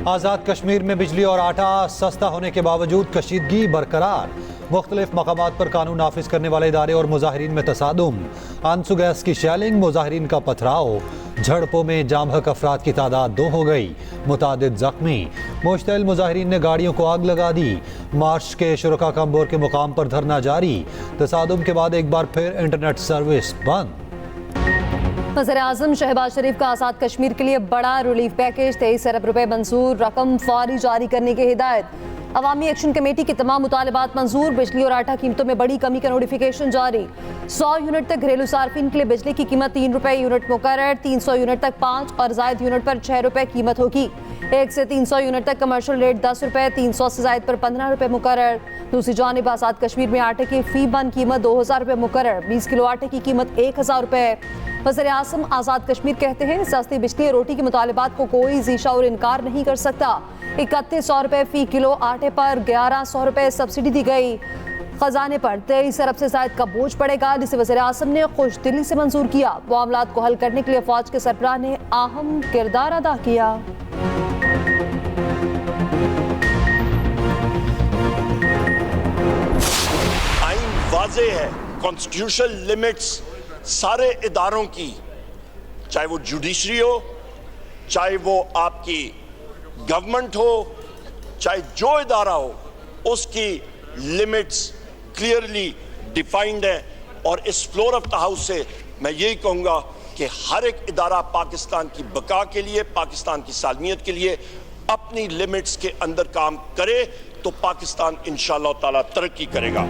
आज़ाद कश्मीर में बिजली और आटा सस्ता होने के बावजूद कशीदगी बरकरार। मुख्तलिफ मकामात पर कानून नाफिज करने वाले इदारे और मुजाहिरीन में तसादुम। आंसू गैस की शेलिंग, मुजाहिरीन का पथराव। झड़पों में जाम हक अफराद की तादाद 2 हो गई, मुतादिद जख्मी। मुश्तइल मुजाहिरीन ने गाड़ियों को आग लगा दी। मार्च के शुरका कम्बोर के मुकाम पर धरना जारी। तसादुम के बाद एक बार फिर इंटरनेट सर्विस बंद। वज़ीर-ए-आज़म शहबाज शरीफ का आज़ाद कश्मीर के लिए बड़ा रिलीफ पैकेज, 23 अरब रुपए मंजूर, रकम फौरी जारी करने की हिदायत। अवामी एक्शन कमेटी के तमाम मुतालबात मंजूर। बिजली और आटा कीमतों में बड़ी कमी का नोटिफिकेशन जारी। 100 यूनिट तक घरेलू सार्फिन के लिए बिजली की कीमत 3 रुपए यूनिट मुकर्रर, 300 यूनिट तक 5 और जायद यूनिट पर 6 रुपए कीमत होगी। 1 से 300 यूनिट तक कमर्शियल रेट 10 रुपए, 300 से जायद पर 15 रुपए मुकर्रर। दूसरी जानिब आज़ाद कश्मीर में आटे की फी बन कीमत 2000 रुपए मुकर्रर, 20 किलो आटे की कीमत 1000 रुपए। वज़ीर-ए-आज़म आज़ाद कश्मीर कहते हैं सस्ती बिजली और रोटी के मुतालबात को कोई ज़ीशा और इनकार नहीं कर सकता। 3100 रुपए फी किलो आटे पर 1100 रुपए सब्सिडी दी गई। खजाने पर 23 अरब से जायद का बोझ पड़ेगा, जिसे वज़ीर-ए-आज़म ने खुश दिली से मंजूर किया। मामलात को हल करने के लिए फौज के सरबराह ने अहम किरदार अदा किया। आईन वाज़े है, कॉन्स्टिट्यूशनल लिमिट्स सारे इदारों की, चाहे वो जुडिशरी हो, चाहे वो आपकी गवर्नमेंट हो, चाहे जो इदारा हो, उसकी लिमिट्स क्लियरली डिफाइंड है। और इस फ्लोर ऑफ द हाउस से मैं यही कहूंगा कि हर एक इदारा पाकिस्तान की बका के लिए, पाकिस्तान की सालमियत के लिए अपनी लिमिट्स के अंदर काम करे तो पाकिस्तान इंशाअल्लाह ताला तरक्की करेगा।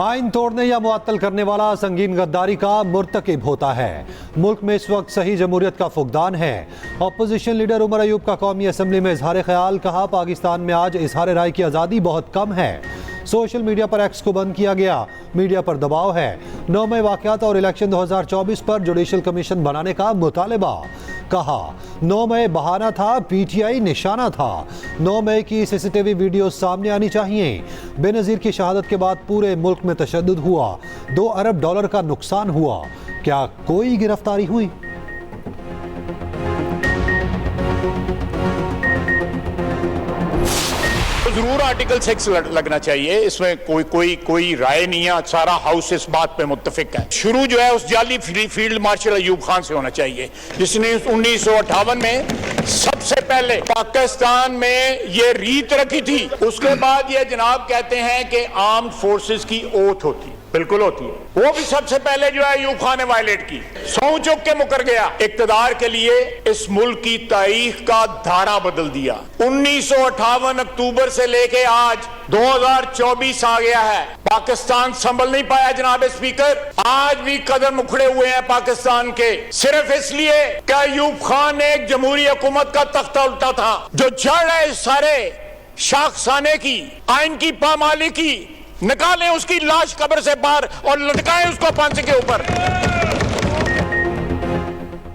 आइन तोड़ने या मुअत्तल करने वाला संगीन गद्दारी का मुर्तकिब होता है। मुल्क में इस वक्त सही जमहूरियत का फुकदान है। अपोजिशन लीडर उमर अयूब का कौमी असम्बली में इजहार ख्याल, कहा पाकिस्तान में आज इजहार राय की आज़ादी बहुत कम है। सोशल मीडिया पर एक्स को बंद किया गया, मीडिया पर दबाव है। 9 मई वाक़यात और इलेक्शन 2024 पर जुडिशल कमीशन बनाने का मुतालबा, कहा 9 मई बहाना था, PTI निशाना था। 9 मई की CCTV वीडियो सामने आनी चाहिए। बेनज़ीर की शहादत के बाद पूरे मुल्क में तशद्दुद हुआ, $2 अरब का नुकसान हुआ, क्या कोई गिरफ्तारी हुई? जरूर आर्टिकल 6 लगना चाहिए, इसमें कोई राय नहीं है। सारा हाउस इस बात पे मुत्तफिक है। शुरू जो है उस जाली फील्ड मार्शल अयूब खान से होना चाहिए, जिसने 1958 में सबसे पहले पाकिस्तान में ये रीत रखी थी। उसके बाद ये जनाब कहते हैं कि आर्म्ड फोर्सेस की ओथ होती, बिल्कुल होती है, वो भी सबसे पहले जो है अयूब खान ने वायलेट की, सौं चुक के मुकर गया। इक्तदार के लिए इस मुल्क की तारीख का धारा बदल दिया। 1958 अक्टूबर से लेके आज 2024 आ गया है, पाकिस्तान संभल नहीं पाया जनाब स्पीकर। आज भी कदम उखड़े हुए हैं पाकिस्तान के, सिर्फ इसलिए कि अयूब खान ने एक जमहूरी हुकूमत का तख्ता उल्टा था। जो जड़ है सारे शाखसाने की, आइन की पामाली की, निकालें उसकी लाश कब्र से बाहर और लटकाएं उसको फांसी के ऊपर।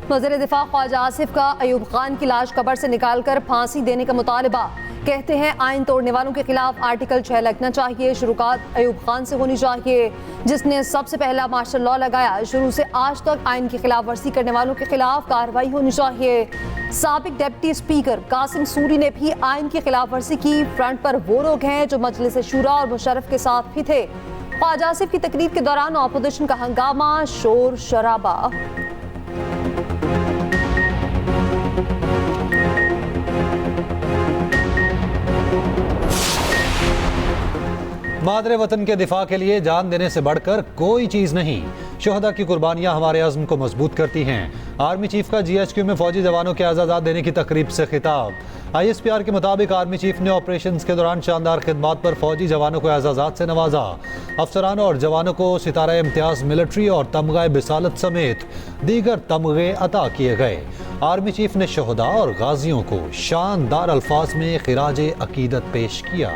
वज़ीर दिफा ख्वाजा आसिफ का अयूब खान की लाश कब्र से निकालकर फांसी देने का मुतालबा, कहते हैं आइन तोड़ने वालों के खिलाफ आर्टिकल 6 लगना चाहिए। शुरुआत अयूब खान से होनी चाहिए, जिसने सबसे पहला मार्शल लॉ लगाया। शुरू से आज तक आइन की खिलाफ वर्जी करने वालों के खिलाफ कार्रवाई होनी चाहिए। साबिक डिप्टी स्पीकर कासिम सूरी ने भी आइन की खिलाफ वर्जी की। फ्रंट पर वो लोग हैं जो मजलिस शूरा और मुशर्रफ के साथ भी थे। ख्वाजा आसिफ की तकरीर के दौरान अपोजिशन का हंगामा, शोर शराबा। मादरे वतन के दिफा के लिए जान देने से बढ़कर कोई चीज़ नहीं। शोहदा की कुर्बानियां हमारे अज़्म को मजबूत करती हैं। आर्मी चीफ का GHQ में फौजी जवानों के एजाज़ात देने की तकरीब से खिताब। ISPR के मुताबिक आर्मी चीफ ने ऑपरेशन के दौरान शानदार खिदमात पर फौजी जवानों को एजाज़ात से नवाजा। अफसरानों और जवानों को सितारा इम्तियाज़ मिलिट्री और तमगा बिसालत समेत दीगर तमगे अता किए गए। आर्मी चीफ ने शोहदा और गाजियों को शानदार अल्फाज में खिराज अकीदत पेश किया।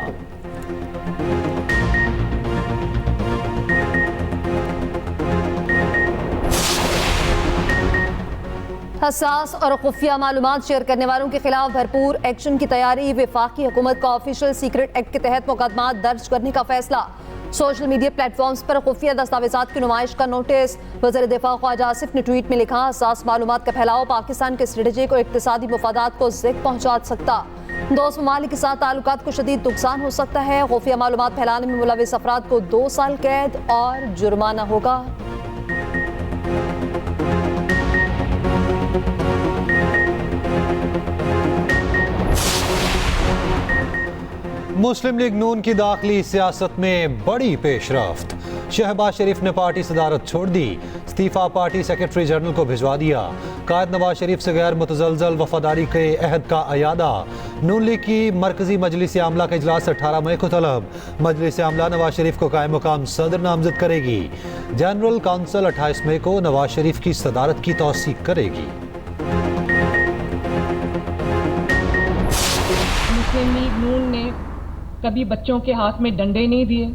हसास और खुफिया मालूमात शेयर करने वालों के खिलाफ भरपूर एक्शन की तैयारी। वफाकी हुकूमत का ऑफिशियल सीक्रेट एक्ट के तहत मुकदमा दर्ज करने का फैसला। सोशल मीडिया प्लेटफॉर्म्स पर खुफिया दस्तावेजात की नुमाइश का नोटिस। वज़ीर दिफा ख्वाजा आसिफ ने ट्वीट में लिखा, हसास मालूमात का फैलाव पाकिस्तान के स्ट्रेटेजिक और इक्तिसादी मफादात को ज़िक पहुंचा सकता। दोस्त ममालिक के साथ ताल्लुकात को शदीद नुकसान हो सकता है। खुफिया मालूमात फैलाने में मुलविस अफराद को 2 साल कैद और जुर्माना होगा। मुस्लिम लीग नून की दाखिली सियासत में बड़ी पेशरफ्त। शहबाज शरीफ ने पार्टी सदारत छोड़ दी, इस्तीफा पार्टी सेक्रेटरी जनरल को भिजवा दिया। कायद नवाज शरीफ से गैर मुतजलजल वफादारी के अहद का अयादा। नून लीग की मरकजी मजलिस आमला का इजलास 18 मई को तलब। मजलिस आमला नवाज शरीफ को कायम मुकाम सदर नामजद करेगी। जनरल काउंसिल 28 मई को नवाज शरीफ की सदारत की तौसीक करेगी। मुस्लिम लीग नून ने कभी बच्चों के हाथ में डंडे नहीं दिए,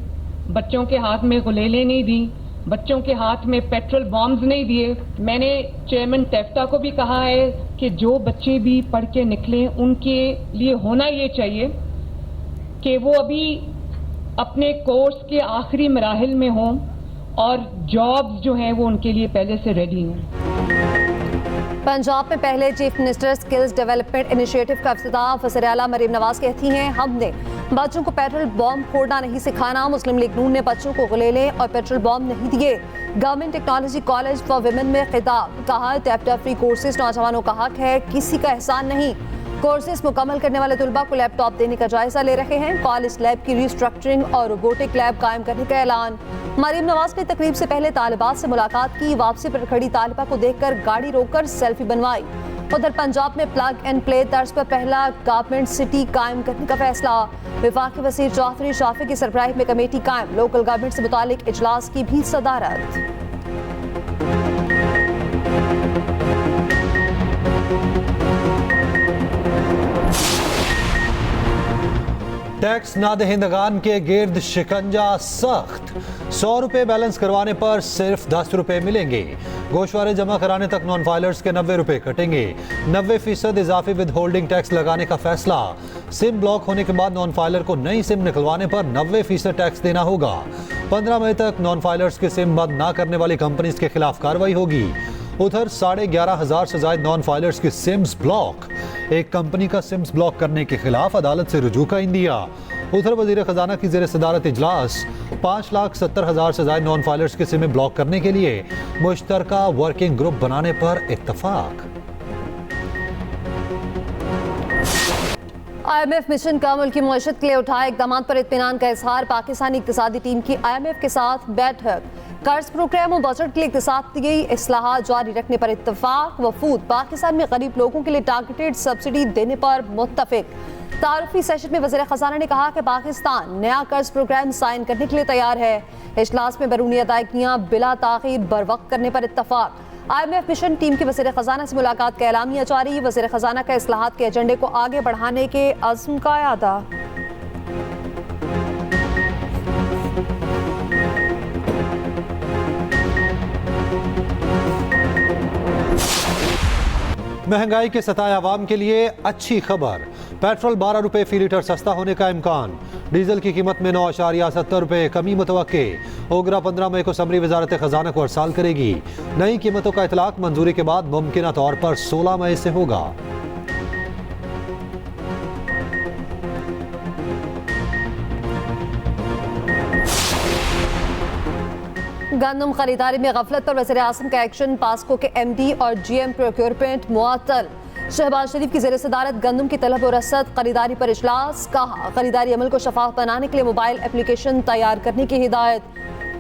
बच्चों के हाथ में गुलेलें नहीं दी, बच्चों के हाथ में पेट्रोल बॉम्ब्स नहीं दिए। मैंने चेयरमैन तेफ्ता को भी कहा है कि जो बच्चे भी पढ़ के निकलें उनके लिए होना ये चाहिए कि वो अभी अपने कोर्स के आखिरी मराहिल में हों और जॉब्स जो हैं वो उनके लिए पहले से रेडी हों। पंजाब में पहले chief minister skills development initiative का इफ्तिताह। वज़ीर आला मरीम नवाज कहती हैं, हमने बच्चों को पेट्रोल बॉम्ब फोड़ना नहीं सिखाना। मुस्लिम लीग नून ने बच्चों को गुलेले और पेट्रोल बॉम्ब नहीं दिए। Government technology college for women में खिताब। कहा, टैप्टा फ्री कोर्सेज नौजवानों का हक है, किसी का एहसान नहीं। कोर्सेज मुकम्मल करने वाले तुलबा को लैपटॉप देने का जायजा ले रहे हैं। कॉलेज लैब की रिस्ट्रक्चरिंग और रोबोटिक लैब कायम करने का ऐलान। मरीम नवाज ने तकरीब से पहले तालिबात से मुलाकात की। वापसी पर खड़ी तालिबा को देखकर गाड़ी रोककर सेल्फी बनवाई। उधर पंजाब में प्लग एंड प्ले तर्ज पर पहला गारमेंट सिटी कायम करने का फैसला। वफाकी वज़ीर जाफरी शाफी की सरबराही में कमेटी कायम। लोकल गवर्नमेंट से मुतालिक इजलास की भी सदारत। टैक्स नादहिंदगान के गिर्द शिकंजा सख्त। 100 रुपए बैलेंस करवाने पर सिर्फ 10 रुपए मिलेंगे। गोशवारे जमा कराने तक नॉन फाइलर्स के 90 रुपए कटेंगे। 90% इजाफी विद होल्डिंग टैक्स लगाने का फैसला। सिम ब्लॉक होने के बाद नॉन फाइलर को नई सिम निकलवाने पर 90% टैक्स देना होगा। 15 मई तक नॉन फाइलर्स के सिम बंद ना करने वाली कंपनीज के खिलाफ कार्रवाई होगी। उधर 11,500 से ज्यादा नॉन फाइलर्स की सिम्स ब्लॉक। एक कंपनी का सिम्स ब्लॉक करने के खिलाफ अदालत से रुजू का इंदिया। उधर वजीर खजाना की जेर सदारत इजलास। 5,70,000 से ज्यादा नॉन फाइलर्स की सिमें ब्लॉक करने के लिए मुश्तरका वर्किंग ग्रुप बनाने पर इत्तफाक। IMF मिशन का मुल्क की मईशत के लिए उठाए इक़दाम पर इत्मीनान का इजहार। पाकिस्तानी इक़्तिसादी टीम की IMF के साथ बैठक। कर्ज प्रोग्राम और बजट के लिए इक़्तिसादी इस्लाहात जारी रखने पर इत्तफाक। वफूद पाकिस्तान में गरीब लोगों के लिए टारगेटेड सब्सिडी देने पर मुत्तफिक। तारुफी सेशन में वज़ीर खजाना ने कहा कि पाकिस्तान नया कर्ज प्रोग्राम साइन करने के लिए तैयार है। इजलास में बैरूनी अदायगियाँ बिला ताख़ीर बर वक्त करने पर इत्तफाक। IMF मिशन टीम की वज़ीर खजाना से मुलाकात का एलामिया जारी। वज़ीर खजाना का इस्लाहात के एजेंडे को आगे बढ़ाने के अज़्म का अदा। महंगाई के सताए आवाम के लिए अच्छी खबर। पेट्रोल 12 रुपए फी लीटर सस्ता होने का इम्कान। डीजल की कीमत में 9.70 रुपए कमी मुतवक्के। ओगरा 15 मई को समरी वजारत खजाना को अरसाल करेगी। नई कीमतों का इतलाक मंजूरी के बाद मुमकिन तौर पर 16 मई से होगा। गंदम खरीदारी में गफलत पर वज़ीर आज़म का एक्शन। पास्को के MD और GM प्रोक्योरमेंट मुअत्तल। शहबाज शरीफ की ज़ेर सदारत गंदम की तलब और रसद खरीदारी पर इजलास। कहा, खरीदारी अमल को शफाफ बनाने के लिए मोबाइल एप्लीकेशन तैयार करने की हिदायत।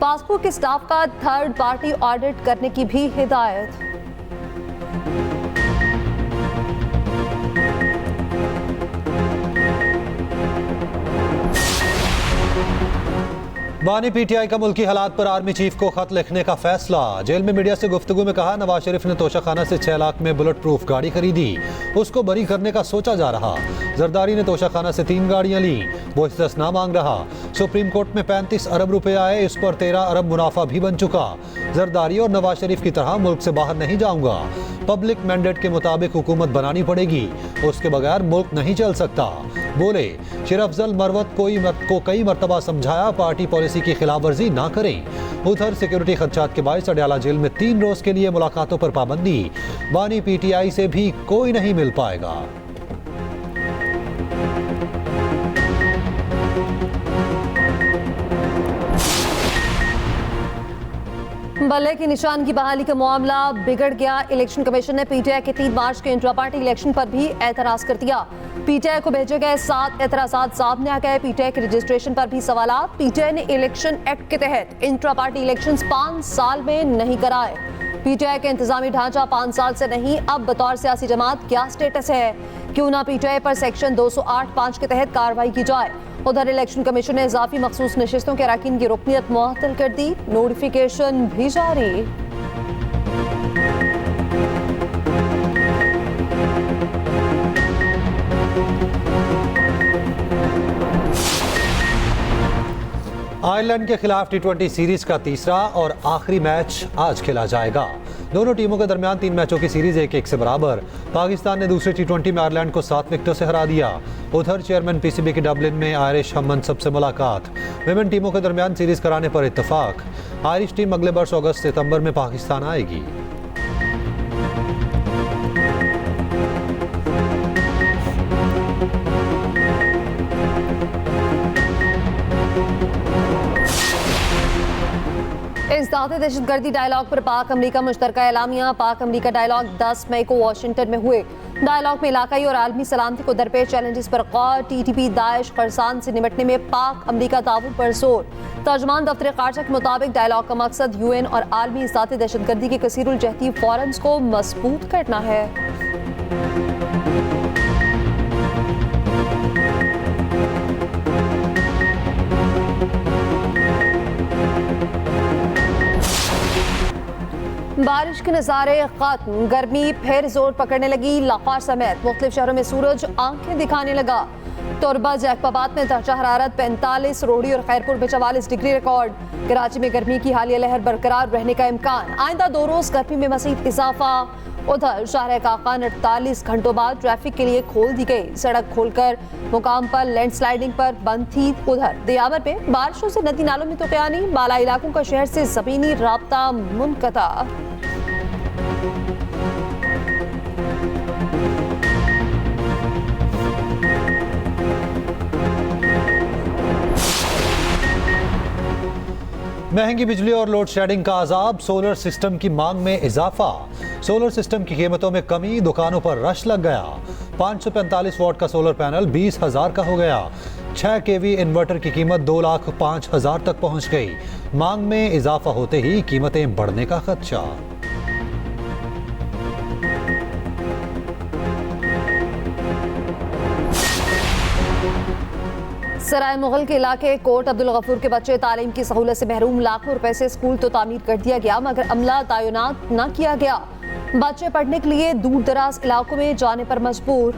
पास्को के स्टाफ का थर्ड पार्टी ऑडिट करने की भी हिदायत। बानी PTI का मुल्की हालात पर आर्मी चीफ को खत लिखने का फैसला। जेल में मीडिया से गुफ्तगू में कहा, नवाज शरीफ ने तोशाखाना से 6 लाख में बुलेट प्रूफ गाड़ी खरीदी, उसको बरी करने का सोचा जा रहा। जरदारी ने तोशाखाना से 3 गाड़ियां ली, वो इस्तेस्ना मांग रहा। सुप्रीम कोर्ट में 35 अरब रुपए आए, इस पर 13 अरब मुनाफा भी बन चुका। जरदारी और नवाज शरीफ की तरह मुल्क से बाहर नहीं जाऊंगा, पब्लिक मैंडेट के मुताबिक हुकूमत बनानी पड़ेगी, उसके बगैर मुल्क नहीं चल सकता। बोले शेर अफजल मरवत को कई मरतबा समझाया पार्टी पॉलिसी की खिलाफवर्जी ना करें। उधर सिक्योरिटी खदशात के बायस अडयाला जेल में 3 रोज के लिए मुलाकातों पर पाबंदी। बानी पीटीआई से भी कोई नहीं मिल पाएगा। बल्ले की निशान की बहाली का मामला बिगड़ गया। इलेक्शन कमीशन ने पीटीआई के 3 मार्च के इंट्रा पार्टी इलेक्शन पर भी एतराज कर दिया। पीटीआई को भेजे गए 7 एतराजात सामने आ गए। पीटीआई के रजिस्ट्रेशन पर भी सवालात। पीटीआई ने इलेक्शन एक्ट के तहत इंट्रा पार्टी इलेक्शंस 5 साल में नहीं कराए। पीटीआई का इंतजामी ढांचा 5 साल से नहीं, अब बतौर सियासी जमात क्या स्टेटस है? क्यों ना पीटीआई पर सेक्शन 208(5) के तहत कार्रवाई की जाए। उधर इलेक्शन कमीशन ने इजाफी मखसूस नशिस्तों के अरकान की रुकनियत मुअत्तल कर दी। नोटिफिकेशन भी जारी। आयरलैंड के खिलाफ T20 सीरीज का तीसरा और आखिरी मैच आज खेला जाएगा। दोनों टीमों के दरमियान 3 मैचों की सीरीज 1-1 से बराबर। पाकिस्तान ने दूसरे T20 में आयरलैंड को 7 विकेटों से हरा दिया। उधर चेयरमैन पीसीबी की डबलिन में आयरिश हममनसब से मुलाकात। विमेन टीमों के दरमियान सीरीज कराने पर इत्तेफाक। आयरिश टीम अगले वर्ष अगस्त-सितंबर में पाकिस्तान आएगी। इस्ताते दहशतगर्दी डायलॉग पर पाक अमरीका मुश्तरका एलामिया। पाक अमरीका डायलॉग 10 मई को वाशिंगटन में हुए। डायलॉग में इलाकाई और आलमी सलामती को दरपेश चैलेंजेस पर गौर। टीटीपी दाइश खरसान से निपटने में पाक अमरीका ताउन पर जोर। तर्जमान दफ्तर खारजा के मुताबिक डायलॉग का मकसद यूएन और आलमी इस्ताते दहशतगर्दी के कसीरुल जहती फोरम्स को मजबूत करना है। बारिश के नज़ारे खत्म, गर्मी फिर जोर पकड़ने लगी। लाहौर समेत मुख्तलिफ शहरों में सूरज आंखें दिखाने लगा। तुरबा जैकबाबाद में दर्जा हरारत 45, रोहड़ी और खैरपुर में 44 डिग्री रिकॉर्ड। कराची में गर्मी की हालिया लहर बरकरार रहने का इम्कान। आइंदा 2 रोज गर्मी में मज़ीद इजाफा। उधर शाहर काकान 48 घंटों बाद ट्रैफिक के लिए खोल दी गई। सड़क खोलकर मुकाम पर लैंडस्लाइडिंग पर बंद थी। उधर दियावर में बारिशों से नदी नालों में तुफानी, बाला इलाकों का शहर से जमीनी राब्ता मुनक़ता। महंगी बिजली और लोड शेडिंग का अजाब, सोलर सिस्टम की मांग में इजाफा। सोलर सिस्टम की कीमतों में कमी, दुकानों पर रश लग गया। 545 वॉट का सोलर पैनल 20,000 का हो गया। 6 kV इन्वर्टर की कीमत 2,05,000 तक पहुंच गई। मांग में इजाफा होते ही कीमतें बढ़ने का खदशा। सराय मुगल के इलाके कोट अब्दुल गफूर के बच्चे तालीम की सहूलत से महरूम। लाखों रुपए से स्कूल तो तामीर कर दिया गया मगर अमला तैनात न किया गया। बच्चे पढ़ने के लिए दूर दराज इलाकों में जाने पर मजबूर।